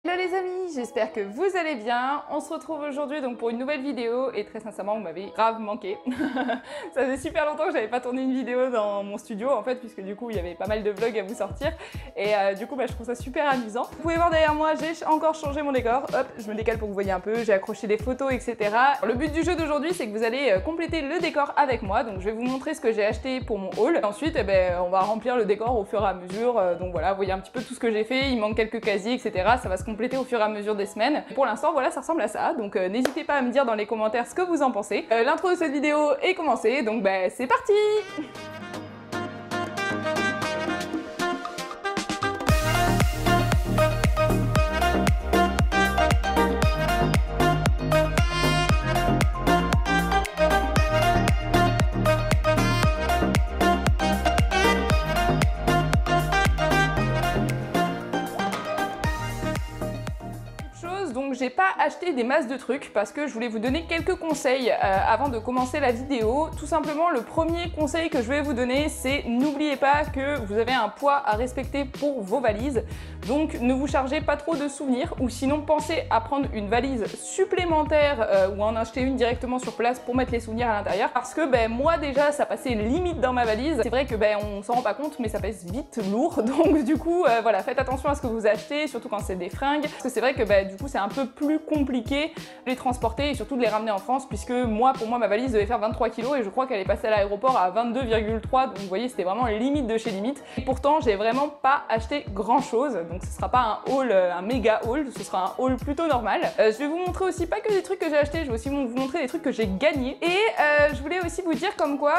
Hello les amis, j'espère que vous allez bien. On se retrouve aujourd'hui donc pour une nouvelle vidéo et très sincèrement vous m'avez grave manqué. Ça faisait super longtemps que j'avais pas tourné une vidéo dans mon studio en fait, puisque du coup il y avait pas mal de vlogs à vous sortir et du coup je trouve ça super amusant. Vous pouvez voir derrière moi, j'ai encore changé mon décor. Hop, je me décale pour que vous voyez un peu, j'ai accroché des photos etc. Le but du jeu d'aujourd'hui c'est que vous allez compléter le décor avec moi, donc je vais vous montrer ce que j'ai acheté pour mon haul. Ensuite on va remplir le décor au fur et à mesure, donc voilà, vous voyez un petit peu tout ce que j'ai fait, il manque quelques casiers etc. Ça va se compléter au fur et à mesure des semaines. Pour l'instant, voilà, ça ressemble à ça. Donc n'hésitez pas à me dire dans les commentaires ce que vous en pensez. L'intro de cette vidéo est commencée, donc c'est parti! Donc j'ai pas acheté des masses de trucs parce que je voulais vous donner quelques conseils avant de commencer la vidéo. Tout simplement, le premier conseil que je vais vous donner, c'est n'oubliez pas que vous avez un poids à respecter pour vos valises. Donc ne vous chargez pas trop de souvenirs ou sinon pensez à prendre une valise supplémentaire ou en acheter une directement sur place pour mettre les souvenirs à l'intérieur. Parce que moi déjà ça passait limite dans ma valise. C'est vrai que on s'en rend pas compte mais ça pèse vite lourd. Donc du coup voilà, faites attention à ce que vous achetez, surtout quand c'est des fringues. Parce que c'est vrai que du coup c'est un peu plus compliqué de les transporter et surtout de les ramener en France puisque pour moi ma valise devait faire 23 kg et je crois qu'elle est passée à l'aéroport à 22,3, donc vous voyez c'était vraiment limite de chez limite. Et pourtant j'ai vraiment pas acheté grand chose, donc ce sera pas un haul, un méga haul, ce sera un haul plutôt normal. Je vais vous montrer aussi pas que des trucs que j'ai achetés, je vais aussi vous montrer des trucs que j'ai gagnés. Et je voulais aussi vous dire comme quoi,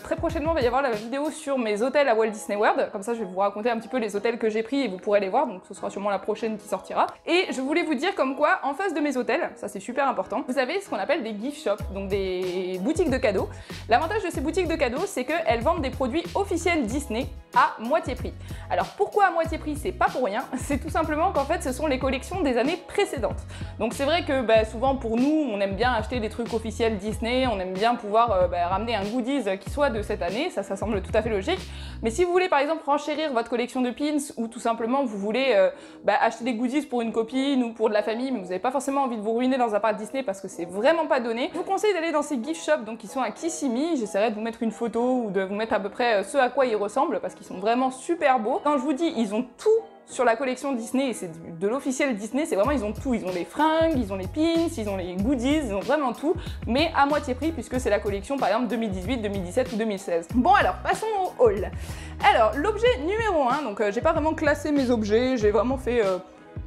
très prochainement il va y avoir la vidéo sur mes hôtels à Walt Disney World, comme ça je vais vous raconter un petit peu les hôtels que j'ai pris et vous pourrez les voir, donc ce sera sûrement la prochaine qui sortira. Et je voulais vous dire comme quoi, en face de mes hôtels, ça c'est super important, vous avez ce qu'on appelle des gift shops, donc des boutiques de cadeaux. L'avantage de ces boutiques de cadeaux, c'est qu'elles vendent des produits officiels Disney à moitié prix. Alors pourquoi à moitié prix? C'est pas pour rien, c'est tout simplement qu'en fait ce sont les collections des années précédentes. Donc c'est vrai que souvent pour nous, on aime bien acheter des trucs officiels Disney, on aime bien pouvoir ramener un goodies qui soit de cette année, ça semble tout à fait logique. Mais si vous voulez par exemple renchérir votre collection de pins ou tout simplement vous voulez acheter des goodies pour une copine ou pour de la famille, mais vous n'avez pas forcément envie de vous ruiner dans un parc Disney parce que c'est vraiment pas donné, je vous conseille d'aller dans ces gift shops donc qui sont à Kissimmee. J'essaierai de vous mettre une photo ou de vous mettre à peu près ce à quoi ils ressemblent parce qu'ils sont vraiment super beaux. Quand je vous dis ils ont tout sur la collection Disney et c'est de l'officiel Disney, c'est vraiment ils ont tout, ils ont les fringues, ils ont les pins, ils ont les goodies, ils ont vraiment tout, mais à moitié prix puisque c'est la collection par exemple 2018, 2017 ou 2016. Bon alors passons au haul. Alors l'objet numéro 1, donc j'ai pas vraiment classé mes objets, j'ai vraiment fait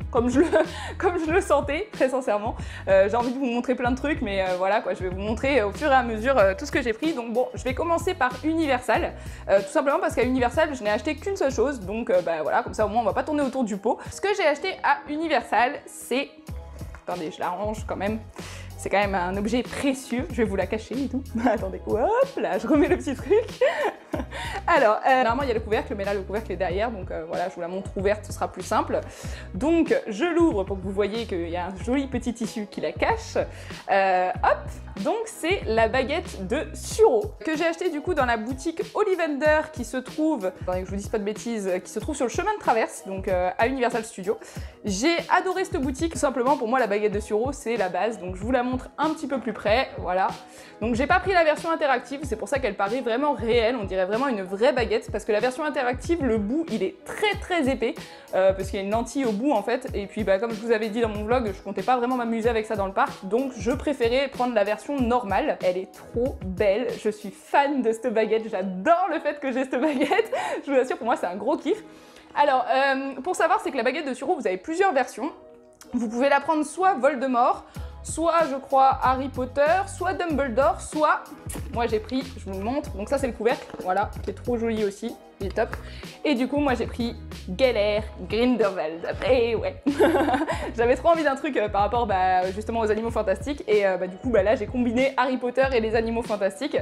comme je le sentais, très sincèrement. J'ai envie de vous montrer plein de trucs, mais voilà quoi, je vais vous montrer au fur et à mesure tout ce que j'ai pris. Donc bon, je vais commencer par Universal, tout simplement parce qu'à Universal, je n'ai acheté qu'une seule chose, donc voilà, comme ça au moins on va pas tourner autour du pot. Ce que j'ai acheté à Universal, c'est... Attendez, je l'arrange quand même. C'est quand même un objet précieux, je vais vous la cacher et tout. Attendez, hop là, je remets le petit truc. Alors, normalement il y a le couvercle, mais là le couvercle est derrière, donc voilà, je vous la montre ouverte, ce sera plus simple. Donc je l'ouvre pour que vous voyez qu'il y a un joli petit tissu qui la cache. Hop, donc c'est la baguette de Suro, que j'ai acheté du coup dans la boutique Ollivander qui se trouve, attendez que je vous dise pas de bêtises, qui se trouve sur le chemin de traverse, donc à Universal Studios. J'ai adoré cette boutique, tout simplement pour moi la baguette de Suro c'est la base, donc je vous la montre un petit peu plus près, voilà. Donc j'ai pas pris la version interactive, c'est pour ça qu'elle paraît vraiment réelle, on dirait vraiment une vraie baguette, parce que la version interactive, le bout il est très épais, parce qu'il y a une lentille au bout en fait, et puis comme je vous avais dit dans mon vlog, je comptais pas vraiment m'amuser avec ça dans le parc, donc je préférais prendre la version normale. Elle est trop belle, je suis fan de cette baguette, j'adore le fait que j'ai cette baguette, je vous assure pour moi c'est un gros kiff. Alors pour savoir, c'est que la baguette de Suro, vous avez plusieurs versions, vous pouvez la prendre soit Voldemort, soit je crois Harry Potter, soit Dumbledore, soit moi j'ai pris, je vous le montre, donc ça c'est le couvercle, voilà, qui est trop joli aussi, il est top. Et du coup moi j'ai pris Gellert Grindelwald, et ouais, j'avais trop envie d'un truc par rapport justement aux animaux fantastiques, et du coup là j'ai combiné Harry Potter et les animaux fantastiques,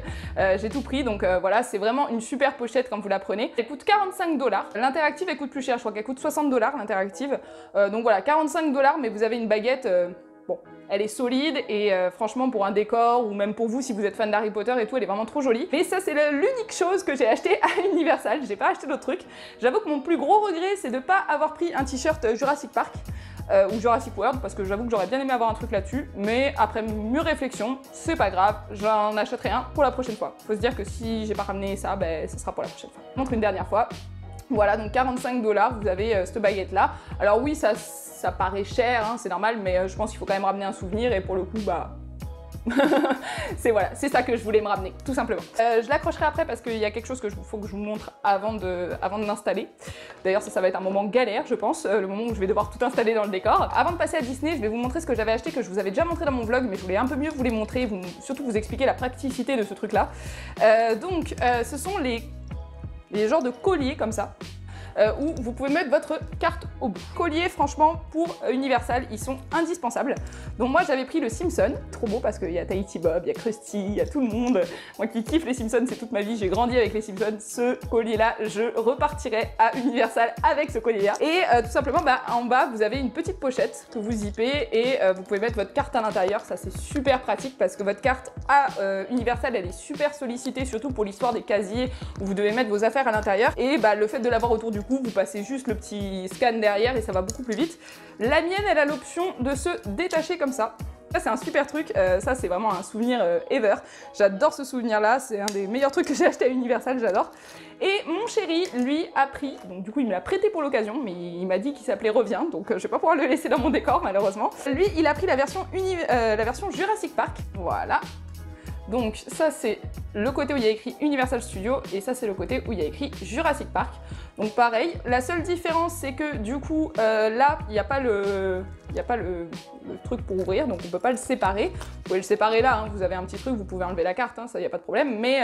j'ai tout pris, donc voilà, c'est vraiment une super pochette quand vous la prenez. Elle coûte 45 $, l'interactive elle coûte plus cher, je crois qu'elle coûte 60 $ l'interactive, donc voilà, 45 $, mais vous avez une baguette... Bon, elle est solide et franchement pour un décor ou même pour vous si vous êtes fan d'Harry Potter et tout, elle est vraiment trop jolie. Mais ça c'est l'unique chose que j'ai acheté à Universal, j'ai pas acheté d'autres trucs. J'avoue que mon plus gros regret c'est de pas avoir pris un t-shirt Jurassic Park. ou Jurassic World, parce que j'avoue que j'aurais bien aimé avoir un truc là-dessus, mais après mûre réflexion, c'est pas grave, j'en achèterai un pour la prochaine fois. Faut se dire que si j'ai pas ramené ça, ben ça sera pour la prochaine fois. Je montre une dernière fois. Voilà, donc 45 $, vous avez cette baguette-là. Alors oui, ça paraît cher, hein, c'est normal, mais je pense qu'il faut quand même ramener un souvenir, et pour le coup, bah... c'est ça que je voulais me ramener, tout simplement. Je l'accrocherai après parce qu'il y a quelque chose qu'il faut que je vous montre avant de l'installer. D'ailleurs ça va être un moment galère je pense, le moment où je vais devoir tout installer dans le décor. Avant de passer à Disney, je vais vous montrer ce que j'avais acheté, que je vous avais déjà montré dans mon vlog, mais je voulais un peu mieux vous les montrer, surtout vous expliquer la praticité de ce truc là. Ce sont les genres de colliers comme ça. Où vous pouvez mettre votre carte au bout. Colliers, franchement, pour Universal, ils sont indispensables. Donc moi, j'avais pris le Simpson, trop beau parce qu'il y a Tahiti Bob, il y a Krusty, il y a tout le monde. Moi qui kiffe les Simpsons, c'est toute ma vie, j'ai grandi avec les Simpsons. Ce collier-là, je repartirai à Universal avec ce collier-là. Et tout simplement, en bas, vous avez une petite pochette que vous zippez et vous pouvez mettre votre carte à l'intérieur. Ça, c'est super pratique parce que votre carte à Universal, elle est super sollicitée, surtout pour l'histoire des casiers où vous devez mettre vos affaires à l'intérieur. Et le fait de l'avoir autour du cou, vous passez juste le petit scan derrière et ça va beaucoup plus vite. La mienne, elle a l'option de se détacher comme ça. Ça, c'est un super truc, ça c'est vraiment un souvenir ever. J'adore ce souvenir-là, c'est un des meilleurs trucs que j'ai acheté à Universal, j'adore. Et mon chéri, lui, a pris, donc du coup il me l'a prêté pour l'occasion, mais il m'a dit qu'il s'appelait Reviens, donc je vais pas pouvoir le laisser dans mon décor malheureusement. Lui, il a pris la version Jurassic Park, voilà. Donc ça c'est le côté où il y a écrit Universal Studios et ça c'est le côté où il y a écrit Jurassic Park. Donc pareil, la seule différence c'est que du coup là il n'y a pas le truc pour ouvrir, donc on peut pas le séparer. Vous pouvez le séparer là, hein, vous avez un petit truc, vous pouvez enlever la carte, hein, ça il n'y a pas de problème, mais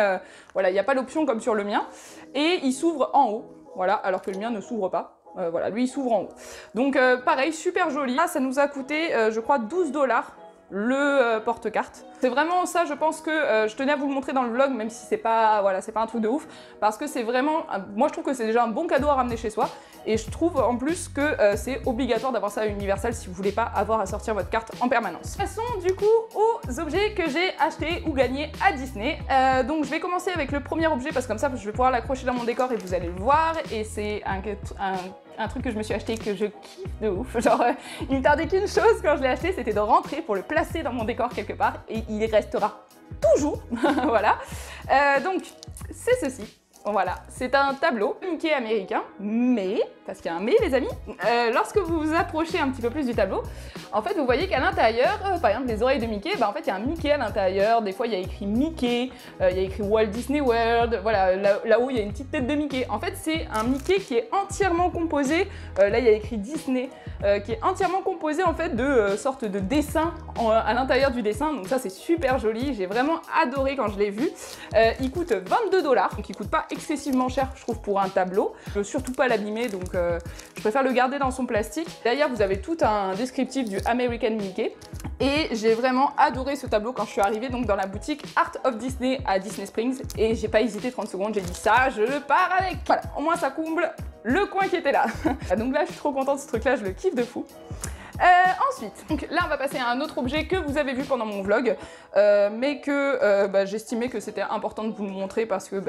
voilà, il n'y a pas l'option comme sur le mien. Et il s'ouvre en haut, voilà, alors que le mien ne s'ouvre pas. Voilà, lui il s'ouvre en haut. Donc pareil, super joli. Là ça nous a coûté je crois 12 $. Le porte-carte. C'est vraiment ça, je pense que je tenais à vous le montrer dans le vlog, même si c'est pas, voilà, c'est pas un truc de ouf, parce que c'est vraiment, moi je trouve que c'est déjà un bon cadeau à ramener chez soi, et je trouve en plus que c'est obligatoire d'avoir ça à Universal si vous voulez pas avoir à sortir votre carte en permanence. Passons du coup aux objets que j'ai achetés ou gagnés à Disney. Donc je vais commencer avec le premier objet, parce que comme ça je vais pouvoir l'accrocher dans mon décor et vous allez le voir, et c'est un truc que je me suis acheté que je kiffe de ouf. Genre, il me tardait qu'une chose quand je l'ai acheté, c'était de rentrer pour le placer dans mon décor quelque part et il y restera toujours. Voilà. Donc, c'est ceci. Voilà, c'est un tableau Mickey américain, mais, parce qu'il y a un mais les amis, lorsque vous vous approchez un petit peu plus du tableau, en fait vous voyez qu'à l'intérieur, par exemple les oreilles de Mickey, en fait il y a un Mickey à l'intérieur, des fois il y a écrit Mickey, il y a écrit Walt Disney World, voilà, là-haut il y a une petite tête de Mickey. En fait c'est un Mickey qui est entièrement composé, là il y a écrit Disney, qui est entièrement composé en fait de sortes de dessins à l'intérieur du dessin, donc ça c'est super joli, j'ai vraiment adoré quand je l'ai vu. Il coûte 22 $, donc il coûte pas excessivement cher je trouve pour un tableau. Je veux surtout pas l'abîmer, donc je préfère le garder dans son plastique. Derrière vous avez tout un descriptif du American Mickey et j'ai vraiment adoré ce tableau quand je suis arrivée donc dans la boutique Art of Disney à Disney Springs et j'ai pas hésité 30 secondes, j'ai dit ça, je pars avec. Voilà, au moins ça comble le coin qui était là. Donc là je suis trop contente de ce truc là, je le kiffe de fou. Ensuite, donc là on va passer à un autre objet que vous avez vu pendant mon vlog, mais que j'estimais que c'était important de vous le montrer parce que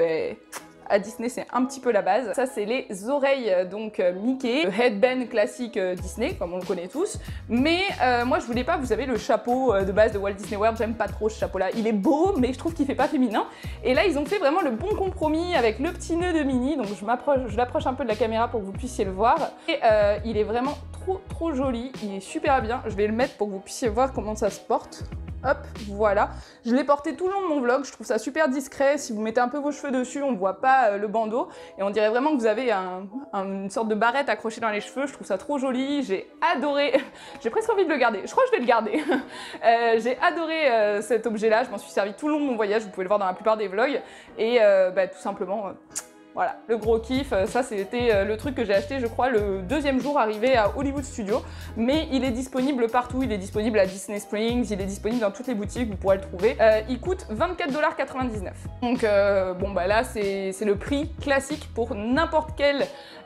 à Disney c'est un petit peu la base. Ça c'est les oreilles donc Mickey, le headband classique Disney comme on le connaît tous, mais moi je voulais pas, vous savez le chapeau de base de Walt Disney World, j'aime pas trop ce chapeau là, il est beau mais je trouve qu'il fait pas féminin, et là ils ont fait vraiment le bon compromis avec le petit nœud de Minnie, donc je l'approche un peu de la caméra pour que vous puissiez le voir, et il est vraiment trop joli, il est super bien, je vais le mettre pour que vous puissiez voir comment ça se porte. Hop, voilà. Je l'ai porté tout le long de mon vlog, je trouve ça super discret. Si vous mettez un peu vos cheveux dessus, on ne voit pas le bandeau. Et on dirait vraiment que vous avez une sorte de barrette accrochée dans les cheveux. Je trouve ça trop joli, j'ai adoré. J'ai presque envie de le garder, je crois que je vais le garder. J'ai adoré cet objet-là, je m'en suis servi tout le long de mon voyage. Vous pouvez le voir dans la plupart des vlogs. Et tout simplement... Voilà, le gros kiff, ça c'était le truc que j'ai acheté je crois le deuxième jour arrivé à Hollywood Studios, mais il est disponible partout, il est disponible à Disney Springs, il est disponible dans toutes les boutiques, vous pourrez le trouver. Il coûte 24,99 $. Donc là c'est le prix classique pour n'importe quel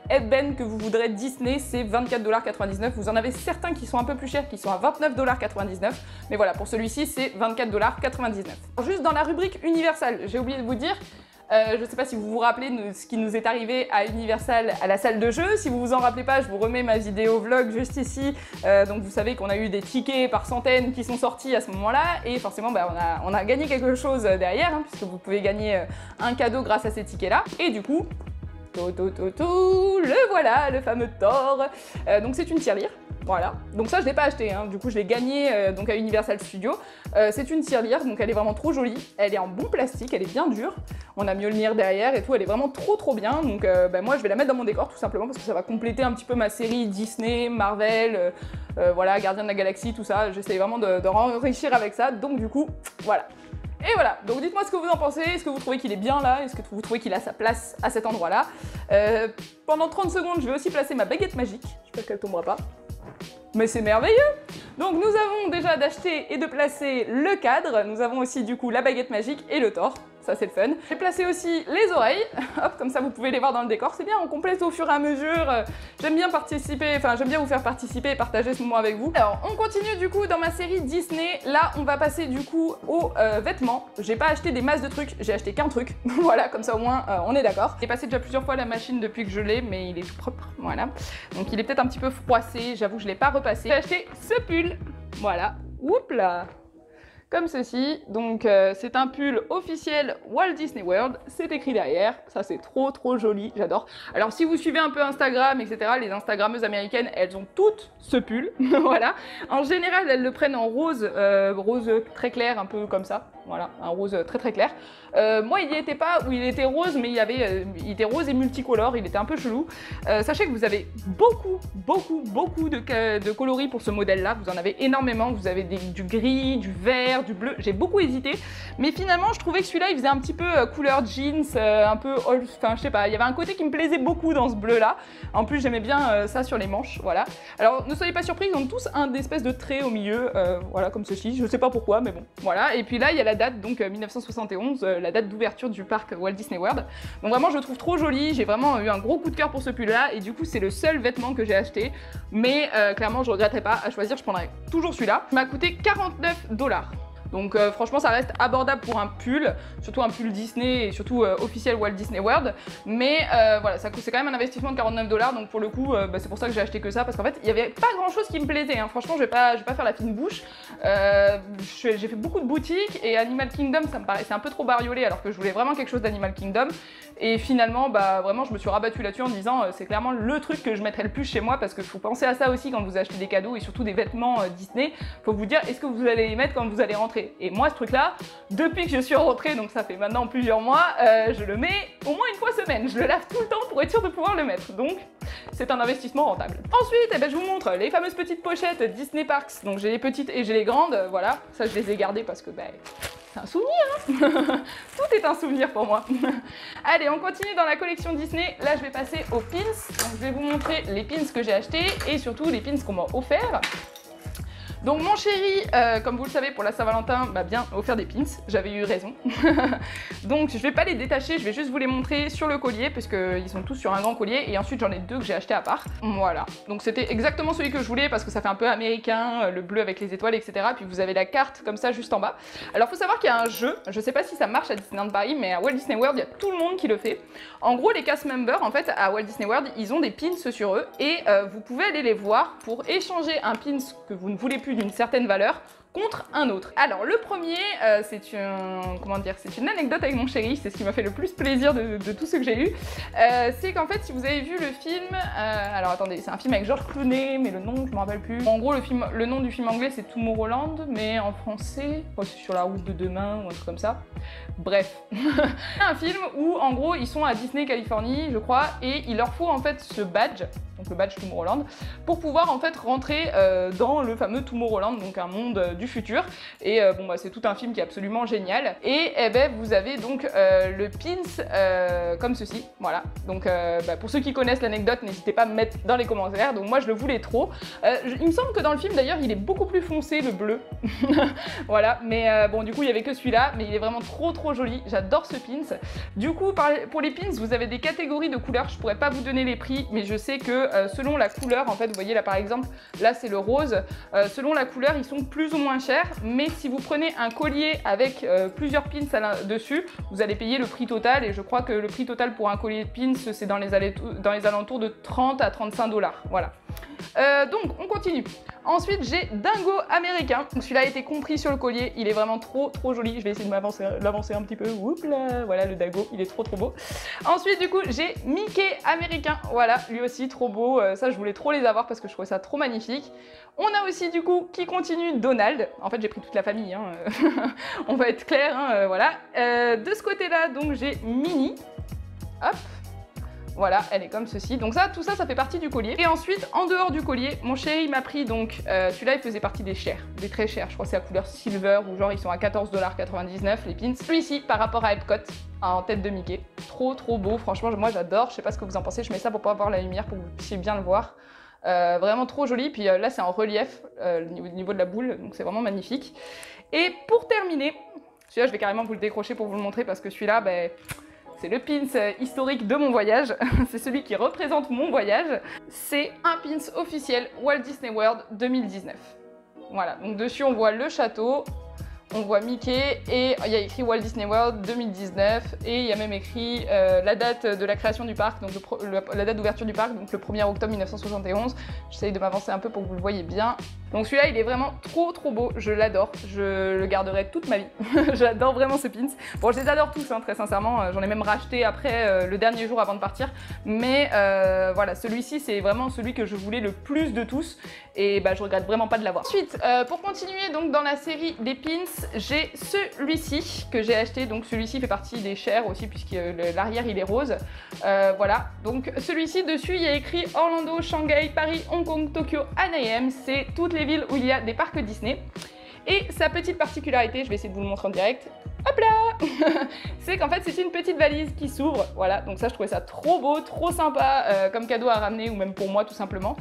headband que vous voudrez Disney, c'est 24,99 $. Vous en avez certains qui sont un peu plus chers, qui sont à 29,99 $, mais voilà, pour celui-ci c'est 24,99 $. Juste dans la rubrique Universal, j'ai oublié de vous dire, Je sais pas si vous vous rappelez de ce qui nous est arrivé à Universal à la salle de jeu. Si vous vous en rappelez pas, je vous remets ma vidéo vlog juste ici. Donc vous savez qu'on a eu des tickets par centaines qui sont sortis à ce moment-là. Et forcément, bah, on a gagné quelque chose derrière, hein, puisque vous pouvez gagner un cadeau grâce à ces tickets-là. Et du coup, le voilà, le fameux Thor. Donc c'est une tirelire. Voilà, donc ça je l'ai pas acheté, hein. Du coup je l'ai gagné donc à Universal Studios. C'est une tirelire, donc elle est vraiment trop jolie, elle est en bon plastique, elle est bien dure. On a Mjolnir derrière et tout, elle est vraiment trop bien. Donc bah, moi je vais la mettre dans mon décor tout simplement parce que ça va compléter un petit peu ma série Disney, Marvel, voilà, Gardiens de la Galaxie, tout ça. J'essaye vraiment de enrichir avec ça, donc du coup, voilà. Et voilà, donc dites-moi ce que vous en pensez, est-ce que vous trouvez qu'il est bien là, est-ce que vous trouvez qu'il a sa place à cet endroit-là. Pendant 30 secondes, je vais aussi placer ma baguette magique, j'espère qu'elle tombera pas. Mais c'est merveilleux! Donc nous avons déjà d'acheter et de placer le cadre, nous avons aussi du coup la baguette magique et le Thor, ça c'est le fun. J'ai placé aussi les oreilles, hop, comme ça vous pouvez les voir dans le décor, c'est bien, on complète au fur et à mesure. J'aime bien participer, enfin j'aime bien vous faire participer et partager ce moment avec vous. Alors on continue du coup dans ma série Disney, là on va passer du coup aux vêtements. J'ai pas acheté des masses de trucs, j'ai acheté qu'un truc, voilà, comme ça au moins on est d'accord. J'ai passé déjà plusieurs fois la machine depuis que je l'ai, mais il est tout propre, voilà. Donc il est peut-être un petit peu froissé, j'avoue que je l'ai pas repassé. J'ai acheté ce pull, voilà, oups là, comme ceci. Donc c'est un pull officiel Walt Disney World, c'est écrit derrière, ça c'est trop joli, j'adore. Alors si vous suivez un peu Instagram, etc., les Instagrammeuses américaines, elles ont toutes ce pull, voilà. En général, elles le prennent en rose, rose très clair, un peu comme ça, voilà, un rose très clair. Moi il y était pas, où il était rose, mais il était rose et multicolore, il était un peu chelou. Sachez que vous avez beaucoup de coloris pour ce modèle-là, vous en avez énormément, vous avez du gris, du vert, du bleu, j'ai beaucoup hésité, mais finalement je trouvais que celui-là il faisait un petit peu couleur jeans, un peu old, enfin je sais pas, il y avait un côté qui me plaisait beaucoup dans ce bleu-là. En plus j'aimais bien ça sur les manches, voilà. Alors ne soyez pas surpris, ils ont tous un espèce de trait au milieu, voilà comme ceci, je sais pas pourquoi, mais bon, voilà. Et puis là il y a la date, donc 1971, la date d'ouverture du parc Walt Disney World. Donc vraiment je le trouve trop joli, j'ai vraiment eu un gros coup de cœur pour ce pull-là, et du coup c'est le seul vêtement que j'ai acheté, mais clairement je regretterai pas, à choisir je prendrai toujours celui-là. Il m'a coûté 49 $. Donc franchement ça reste abordable pour un pull, surtout un pull Disney et surtout officiel Walt Disney World. Mais voilà, c'est quand même un investissement de 49 $, donc pour le coup bah, c'est pour ça que j'ai acheté que ça, parce qu'en fait il n'y avait pas grand chose qui me plaisait, hein. Franchement je vais pas faire la fine bouche. J'ai fait beaucoup de boutiques et Animal Kingdom ça me paraissait un peu trop bariolé alors que je voulais vraiment quelque chose d'Animal Kingdom. Et finalement bah vraiment je me suis rabattue là-dessus en me disant c'est clairement le truc que je mettrais le plus chez moi, parce qu'il faut penser à ça aussi quand vous achetez des cadeaux et surtout des vêtements Disney. Faut vous dire est-ce que vous allez les mettre quand vous allez rentrer. Et moi ce truc là, depuis que je suis rentrée, donc ça fait maintenant plusieurs mois, je le mets au moins une fois semaine, je le lave tout le temps pour être sûre de pouvoir le mettre, donc c'est un investissement rentable. Ensuite eh ben, je vous montre les fameuses petites pochettes Disney Parks, donc j'ai les petites et j'ai les grandes, voilà, ça je les ai gardées parce que bah, c'est un souvenir, hein. Tout est un souvenir pour moi. Allez, on continue dans la collection Disney. Là, je vais passer aux pins. Donc, je vais vous montrer les pins que j'ai achetés et surtout les pins qu'on m'a offerts. Donc mon chéri, comme vous le savez, pour la Saint-Valentin, m'a bien offert des pins, j'avais eu raison. Donc je vais pas les détacher, je vais juste vous les montrer sur le collier, parce qu'ils sont tous sur un grand collier, et ensuite j'en ai deux que j'ai acheté à part. Voilà, donc c'était exactement celui que je voulais, parce que ça fait un peu américain, le bleu avec les étoiles, etc. Puis vous avez la carte comme ça juste en bas. Alors faut savoir qu'il y a un jeu, je sais pas si ça marche à Disneyland Paris, mais à Walt Disney World, il y a tout le monde qui le fait. En gros, les cast members, en fait, à Walt Disney World, ils ont des pins sur eux, et vous pouvez aller les voir pour échanger un pins que vous ne voulez plus d'une certaine valeur contre un autre. Alors le premier, c'est une anecdote avec mon chéri, c'est ce qui m'a fait le plus plaisir de tout ce que j'ai eu. C'est qu'en fait, si vous avez vu le film, alors attendez, c'est un film avec George Clooney, mais le nom, je me rappelle plus. En gros, le nom du film anglais, c'est Tomorrowland, mais en français, c'est sur la route de demain ou un truc comme ça. Bref, c'est un film où en gros, ils sont à Disney Californie, je crois, et il leur faut en fait ce badge, donc le badge Tomorrowland, pour pouvoir en fait rentrer dans le fameux Tomorrowland, donc un monde du futur. Et bon bah c'est tout un film qui est absolument génial. Et eh ben vous avez donc le pins comme ceci, voilà. Donc bah, pour ceux qui connaissent l'anecdote, n'hésitez pas à me mettre dans les commentaires. Donc moi je le voulais trop. Il me semble que dans le film d'ailleurs il est beaucoup plus foncé, le bleu. Voilà, mais bon du coup il y avait que celui-là, mais il est vraiment trop joli. J'adore ce pins. Du coup pour les pins vous avez des catégories de couleurs. Je pourrais pas vous donner les prix, mais je sais que selon la couleur, en fait, vous voyez là par exemple, là c'est le rose, selon la couleur ils sont plus ou moins chers, mais si vous prenez un collier avec plusieurs pins dessus, vous allez payer le prix total, et je crois que le prix total pour un collier de pins c'est dans les alentours de 30 à 35 $, voilà. Donc on continue. Ensuite j'ai Dingo américain. Celui-là a été compris sur le collier, il est vraiment trop joli. Je vais essayer de l'avancer un petit peu. Oups là, voilà le Dingo, il est trop beau. Ensuite du coup j'ai Mickey américain. Voilà, lui aussi trop beau. Ça je voulais trop les avoir parce que je trouvais ça trop magnifique. On a aussi du coup qui continue Donald. En fait j'ai pris toute la famille, hein. On va être clair, hein, voilà. De ce côté-là donc j'ai Minnie. Hop. Voilà, elle est comme ceci. Donc ça, tout ça, ça fait partie du collier. Et ensuite, en dehors du collier, mon chéri m'a pris donc, celui-là, il faisait partie des chers, des très chers. Je crois que c'est la couleur silver, ou genre ils sont à 14,99 $, les pins. Celui-ci, par rapport à Epcot, en tête de Mickey. Trop beau, franchement, moi j'adore. Je sais pas ce que vous en pensez, je mets ça pour pouvoir voir la lumière, pour que vous puissiez bien le voir. Vraiment trop joli, puis là c'est en relief, au niveau de la boule, donc c'est vraiment magnifique. Et pour terminer, celui-là, je vais carrément vous le décrocher pour vous le montrer, parce que celui-là, ben... c'est le pins historique de mon voyage, c'est celui qui représente mon voyage. C'est un pins officiel Walt Disney World 2019. Voilà, donc dessus on voit le château, on voit Mickey et il y a écrit Walt Disney World 2019 et il y a même écrit la date de la création du parc, donc la date d'ouverture du parc, donc le 1er octobre 1971. J'essaye de m'avancer un peu pour que vous le voyez bien. Donc celui-là, il est vraiment trop beau, je l'adore, je le garderai toute ma vie. J'adore vraiment ce pins. Bon, je les adore tous, hein, très sincèrement, j'en ai même racheté après le dernier jour avant de partir. Mais voilà, celui-ci, c'est vraiment celui que je voulais le plus de tous et bah, je regrette vraiment pas de l'avoir. Ensuite, pour continuer donc dans la série des pins, j'ai celui-ci que j'ai acheté. Donc celui-ci fait partie des chers aussi puisque l'arrière il est rose. Voilà, donc celui-ci dessus, il y a écrit Orlando, Shanghai, Paris, Hong Kong, Tokyo, Anaheim. C'est toutes les villes où il y a des parcs Disney. Et sa petite particularité, je vais essayer de vous le montrer en direct, hop là, c'est qu'en fait c'est une petite valise qui s'ouvre, voilà, donc ça je trouvais ça trop beau, trop sympa comme cadeau à ramener ou même pour moi tout simplement.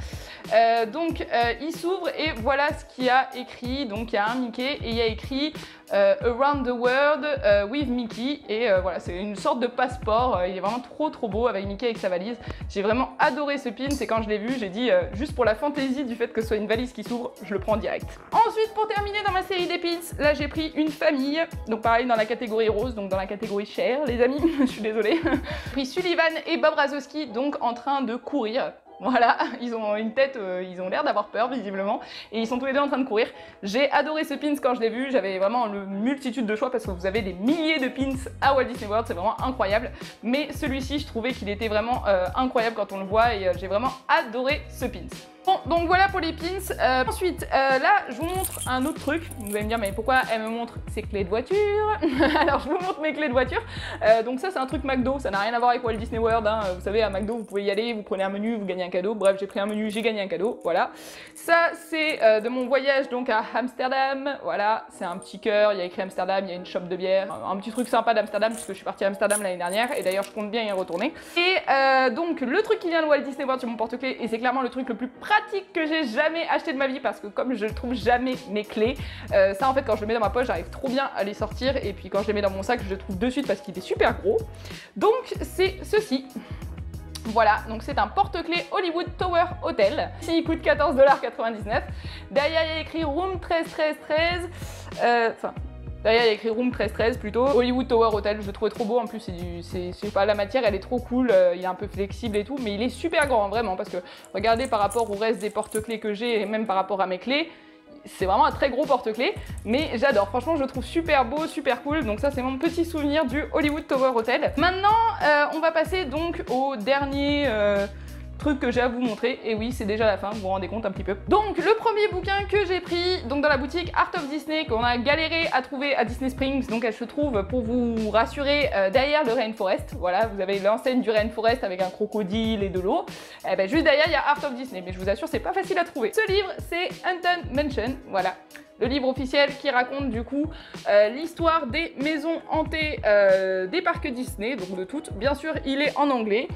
Il s'ouvre et voilà ce qu'il y a écrit, donc il y a un Mickey et il y a écrit Around the World with Mickey et voilà, c'est une sorte de passeport, il est vraiment trop beau avec Mickey avec sa valise. J'ai vraiment adoré ce pin, c'est quand je l'ai vu, j'ai dit juste pour la fantaisie du fait que ce soit une valise qui s'ouvre, je le prends direct. Ensuite pour terminer dans ma série des pins, là j'ai pris une famille, donc pareil dans la catégorie rose, donc dans la catégorie cher les amis, je suis désolée. J'ai pris Sullivan et Bob Razowski, donc en train de courir. Voilà, ils ont une tête, ils ont l'air d'avoir peur visiblement, et ils sont tous les deux en train de courir. J'ai adoré ce pins quand je l'ai vu, j'avais vraiment une multitude de choix parce que vous avez des milliers de pins à Walt Disney World, c'est vraiment incroyable. Mais celui-ci, je trouvais qu'il était vraiment incroyable quand on le voit et j'ai vraiment adoré ce pins. Bon, donc voilà pour les pins. Ensuite, là, je vous montre un autre truc. Vous allez me dire, mais pourquoi elle me montre ses clés de voiture? Alors, je vous montre mes clés de voiture. Donc ça, c'est un truc McDo. Ça n'a rien à voir avec Walt Disney World. Hein. Vous savez, à McDo, vous pouvez y aller, vous prenez un menu, vous gagnez un cadeau. Bref, j'ai pris un menu, j'ai gagné un cadeau. Voilà. Ça, c'est de mon voyage donc à Amsterdam. Voilà, c'est un petit cœur. Il y a écrit Amsterdam, il y a une shop de bière. Un petit truc sympa d'Amsterdam, puisque je suis partie à Amsterdam l'année dernière. Et d'ailleurs, je compte bien y retourner. Et donc, le truc qui vient de Walt Disney World sur mon porte-clés, et c'est clairement le truc le plus pratique que j'ai jamais acheté de ma vie parce que comme je trouve jamais mes clés, ça en fait quand je le mets dans ma poche j'arrive trop bien à les sortir et puis quand je les mets dans mon sac je le trouve de suite parce qu'il est super gros. Donc c'est ceci. Voilà, donc c'est un porte-clés Hollywood Tower Hotel. Ici il coûte 14,99 $. Derrière il y a écrit Room 131313. Derrière, il y a écrit Room 1313 plutôt. Hollywood Tower Hotel, je le trouvais trop beau. En plus, c'est pas la matière, elle est trop cool. Il est un peu flexible et tout, mais il est super grand, vraiment. Parce que regardez par rapport au reste des porte-clés que j'ai et même par rapport à mes clés, c'est vraiment un très gros porte-clés. Mais j'adore, franchement, je le trouve super beau, super cool. Donc ça, c'est mon petit souvenir du Hollywood Tower Hotel. Maintenant, on va passer donc au dernier truc que j'ai à vous montrer, et oui c'est déjà la fin, vous vous rendez compte un petit peu. Donc le premier bouquin que j'ai pris donc dans la boutique Art of Disney qu'on a galéré à trouver à Disney Springs, donc elle se trouve pour vous rassurer derrière le Rainforest. Voilà, vous avez l'enseigne du Rainforest avec un crocodile et de l'eau, et ben juste derrière il y a Art of Disney, mais je vous assure c'est pas facile à trouver. Ce livre c'est Haunted Mansion, voilà. Le livre officiel qui raconte du coup l'histoire des maisons hantées des parcs Disney, donc de toutes. Bien sûr, il est en anglais.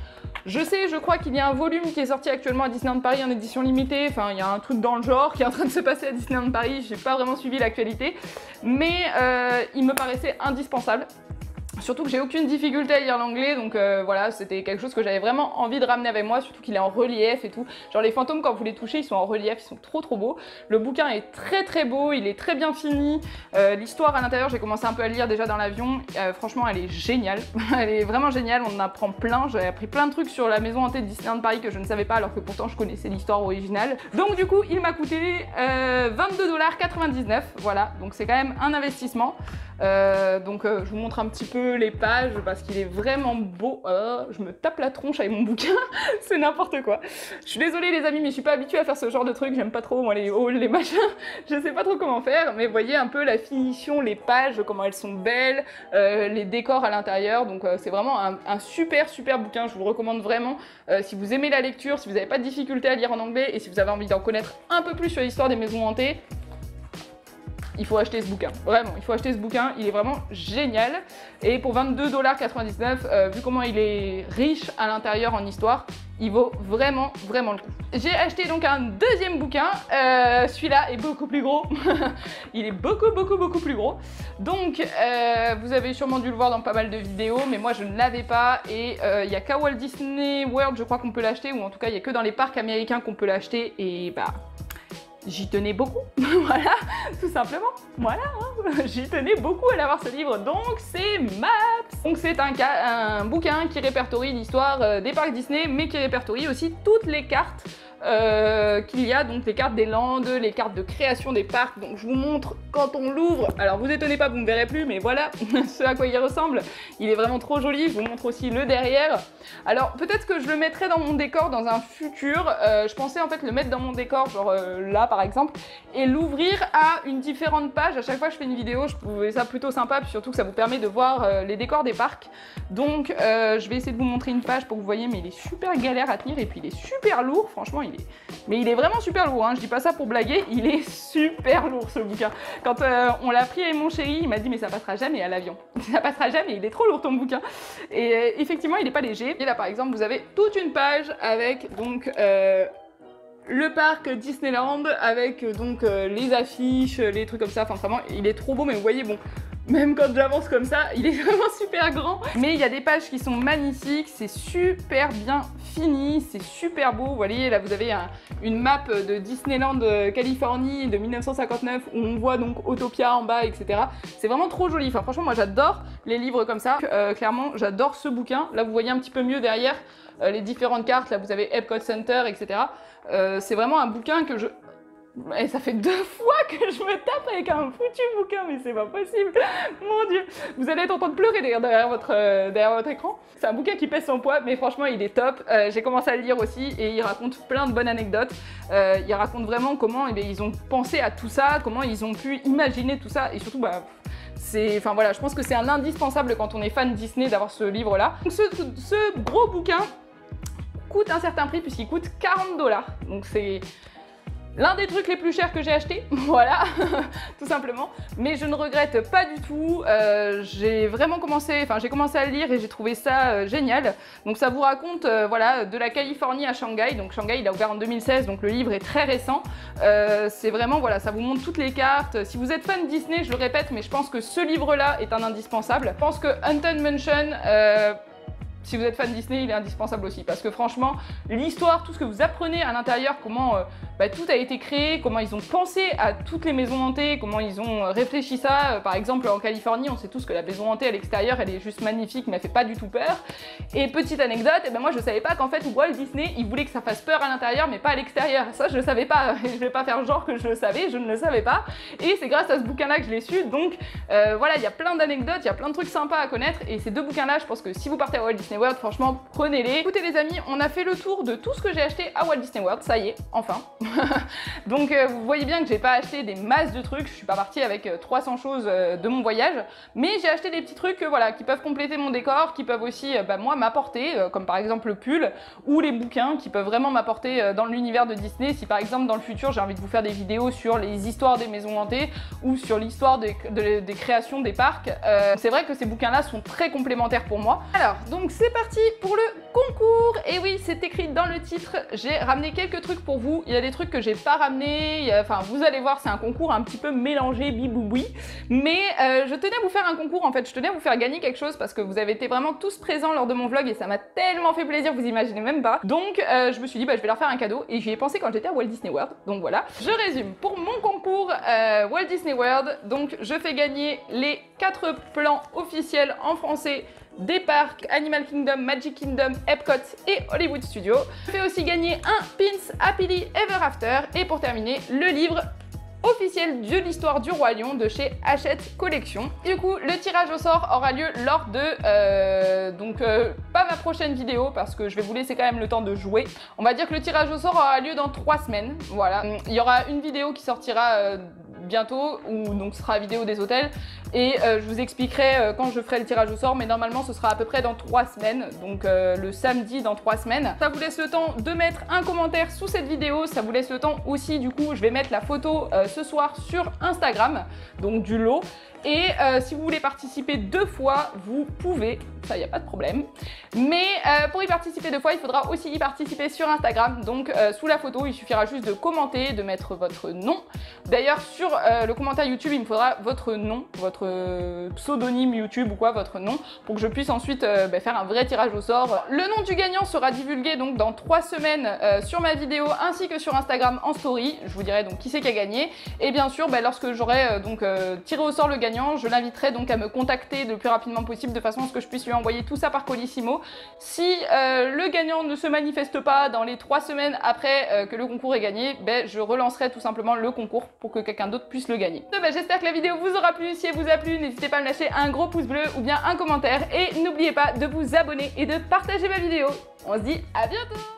Je sais, je crois qu'il y a un volume qui est sorti actuellement à Disneyland Paris en édition limitée. Enfin, il y a un truc dans le genre qui est en train de se passer à Disneyland Paris. J'ai pas vraiment suivi l'actualité, mais il me paraissait indispensable. Surtout que j'ai aucune difficulté à lire l'anglais, donc voilà, c'était quelque chose que j'avais vraiment envie de ramener avec moi, surtout qu'il est en relief et tout. Genre les fantômes, quand vous les touchez, ils sont en relief, ils sont trop beaux. Le bouquin est très beau, il est très bien fini. L'histoire à l'intérieur, j'ai commencé un peu à lire déjà dans l'avion. Franchement, elle est géniale. Elle est vraiment géniale, on en apprend plein. J'ai appris plein de trucs sur la maison hantée de Disneyland Paris que je ne savais pas, alors que pourtant je connaissais l'histoire originale. Donc du coup, il m'a coûté 22,99 $. Voilà, donc c'est quand même un investissement. Je vous montre un petit peu les pages parce qu'il est vraiment beau. Je me tape la tronche avec mon bouquin, c'est n'importe quoi. Je suis désolée les amis, mais je suis pas habituée à faire ce genre de trucs, j'aime pas trop moi les hauls, les machins, je sais pas trop comment faire, mais voyez un peu la finition, les pages, comment elles sont belles, les décors à l'intérieur, donc c'est vraiment un super bouquin, je vous le recommande vraiment. Si vous aimez la lecture, si vous n'avez pas de difficulté à lire en anglais et si vous avez envie d'en connaître un peu plus sur l'histoire des maisons hantées, il faut acheter ce bouquin, vraiment, il faut acheter ce bouquin, il est vraiment génial. Et pour 22,99 $, vu comment il est riche à l'intérieur en histoire, il vaut vraiment le coup. J'ai acheté donc un deuxième bouquin, celui-là est beaucoup plus gros, il est beaucoup plus gros. Donc vous avez sûrement dû le voir dans pas mal de vidéos, mais moi je ne l'avais pas et il n'y a qu'à Walt Disney World je crois qu'on peut l'acheter, ou en tout cas il n'y a que dans les parcs américains qu'on peut l'acheter et bah... j'y tenais beaucoup, voilà, tout simplement, voilà, hein. J'y tenais beaucoup à l'avoir ce livre, donc c'est Maps. Donc c'est un bouquin qui répertorie l'histoire des parcs Disney, mais qui répertorie aussi toutes les cartes qu'il y a, donc les cartes des landes, les cartes de création des parcs. Donc je vous montre quand on l'ouvre, alors vous étonnez pas, vous ne verrez plus, mais voilà ce à quoi il ressemble. Il est vraiment trop joli, je vous montre aussi le derrière. Alors peut-être que je le mettrai dans mon décor dans un futur, je pensais en fait le mettre dans mon décor, genre là par exemple, et l'ouvrir à une différente page. À chaque fois que je fais une vidéo, je trouvais ça plutôt sympa, puis surtout que ça vous permet de voir les décors des parcs. Donc je vais essayer de vous montrer une page pour que vous voyez, mais il est super galère à tenir et puis il est super lourd, franchement il est vraiment super lourd, hein. Je dis pas ça pour blaguer, il est super lourd ce bouquin. Quand on l'a pris avec mon chéri, il m'a dit mais ça passera jamais à l'avion, ça passera jamais, il est trop lourd ton bouquin. Et effectivement il est pas léger. Et là par exemple vous avez toute une page avec donc le parc Disneyland avec donc les affiches, les trucs comme ça, enfin vraiment il est trop beau, mais vous voyez bon, même quand j'avance comme ça, il est vraiment super grand. Mais il y a des pages qui sont magnifiques, c'est super bien fini, c'est super beau. Vous voyez, là vous avez une map de Disneyland Californie de 1959 où on voit donc Autopia en bas, etc. C'est vraiment trop joli. Enfin franchement, moi j'adore les livres comme ça. Clairement, j'adore ce bouquin. Là vous voyez un petit peu mieux derrière les différentes cartes. Là vous avez Epcot Center, etc. C'est vraiment un bouquin que je... Et ça fait 2 fois que je me tape avec un foutu bouquin, mais c'est pas possible. Mon Dieu, vous allez être en train de pleurer derrière votre écran. C'est un bouquin qui pèse son poids, mais franchement il est top. J'ai commencé à le lire aussi et il raconte plein de bonnes anecdotes. Il raconte vraiment comment ils ont pensé à tout ça, comment ils ont pu imaginer tout ça, et surtout enfin voilà, je pense que c'est un indispensable quand on est fan Disney d'avoir ce livre là. Donc ce gros bouquin coûte un certain prix puisqu'il coûte 40 $. Donc c'est l'un des trucs les plus chers que j'ai acheté, voilà, tout simplement. Mais je ne regrette pas du tout. J'ai commencé à le lire et j'ai trouvé ça génial. Donc ça vous raconte, voilà, de la Californie à Shanghai. Donc Shanghai, il a ouvert en 2016, donc le livre est très récent. C'est vraiment, voilà, ça vous montre toutes les cartes. Si vous êtes fan Disney, je le répète, mais je pense que ce livre-là est un indispensable. Je pense que Haunted Mansion... si vous êtes fan Disney, il est indispensable aussi, parce que franchement, l'histoire, tout ce que vous apprenez à l'intérieur, comment tout a été créé, comment ils ont pensé à toutes les maisons hantées, comment ils ont réfléchi ça. Par exemple, en Californie, on sait tous que la maison hantée à l'extérieur, elle est juste magnifique, mais elle fait pas du tout peur. Et petite anecdote, moi je savais pas qu'en fait Walt Disney, il voulait que ça fasse peur à l'intérieur, mais pas à l'extérieur. Ça, je le savais pas. Je vais pas faire genre que je le savais, je ne le savais pas. Et c'est grâce à ce bouquin-là que je l'ai su. Donc voilà, il y a plein d'anecdotes, il y a plein de trucs sympas à connaître. Et ces 2 bouquins-là, je pense que si vous partez à Walt Disney World, franchement, prenez-les. Écoutez les amis, on a fait le tour de tout ce que j'ai acheté à Walt Disney World, ça y est, enfin. Donc vous voyez bien que j'ai pas acheté des masses de trucs, je suis pas partie avec 300 choses de mon voyage, mais j'ai acheté des petits trucs voilà, qui peuvent compléter mon décor, qui peuvent aussi moi m'apporter, comme par exemple le pull ou les bouquins qui peuvent vraiment m'apporter dans l'univers de Disney. Si par exemple dans le futur j'ai envie de vous faire des vidéos sur les histoires des maisons hantées ou sur l'histoire des créations des parcs, c'est vrai que ces bouquins là sont très complémentaires pour moi. Alors donc ces c'est parti pour le concours. Et oui, c'est écrit dans le titre, j'ai ramené quelques trucs pour vous. Il y a des trucs que j'ai pas ramenés, enfin vous allez voir, c'est un concours un petit peu mélangé, bibouboui. Mais je tenais à vous faire un concours, en fait, je tenais à vous faire gagner quelque chose parce que vous avez été vraiment tous présents lors de mon vlog et ça m'a tellement fait plaisir, vous imaginez même pas. Donc je me suis dit, bah, je vais leur faire un cadeau et j'y ai pensé quand j'étais à Walt Disney World. Donc voilà, je résume. Pour mon concours Walt Disney World, donc je fais gagner les 4 plans officiels en français des parcs Animal Kingdom, Magic Kingdom, Epcot et Hollywood Studios. Je fais aussi gagner un pins Happily Ever After et pour terminer, le livre officiel de l'histoire du Roi Lion de chez Hachette Collection. Du coup, le tirage au sort aura lieu lors de... pas ma prochaine vidéo parce que je vais vous laisser quand même le temps de jouer. On va dire que le tirage au sort aura lieu dans 3 semaines. Voilà. Il y aura une vidéo qui sortira bientôt, ou donc ce sera la vidéo des hôtels, et je vous expliquerai quand je ferai le tirage au sort, mais normalement ce sera à peu près dans 3 semaines, donc le samedi dans 3 semaines. Ça vous laisse le temps de mettre un commentaire sous cette vidéo, ça vous laisse le temps aussi, du coup je vais mettre la photo ce soir sur Instagram, donc du lot. Et si vous voulez participer 2 fois, vous pouvez, ça y a pas de problème. Mais pour y participer 2 fois, il faudra aussi y participer sur Instagram. Donc sous la photo, il suffira juste de commenter, de mettre votre nom. D'ailleurs sur le commentaire YouTube, il me faudra votre nom, votre pseudonyme YouTube ou quoi, votre nom, pour que je puisse ensuite faire un vrai tirage au sort. Le nom du gagnant sera divulgué donc dans 3 semaines sur ma vidéo ainsi que sur Instagram en story. Je vous dirai donc qui c'est qui a gagné. Et bien sûr, lorsque j'aurai tiré au sort le gagnant, je l'inviterai donc à me contacter le plus rapidement possible de façon à ce que je puisse lui envoyer tout ça par Colissimo. Si le gagnant ne se manifeste pas dans les 3 semaines après que le concours est gagné, je relancerai tout simplement le concours pour que quelqu'un d'autre puisse le gagner. J'espère que la vidéo vous aura plu. Si elle vous a plu, n'hésitez pas à me lâcher un gros pouce bleu ou bien un commentaire et n'oubliez pas de vous abonner et de partager ma vidéo. On se dit à bientôt.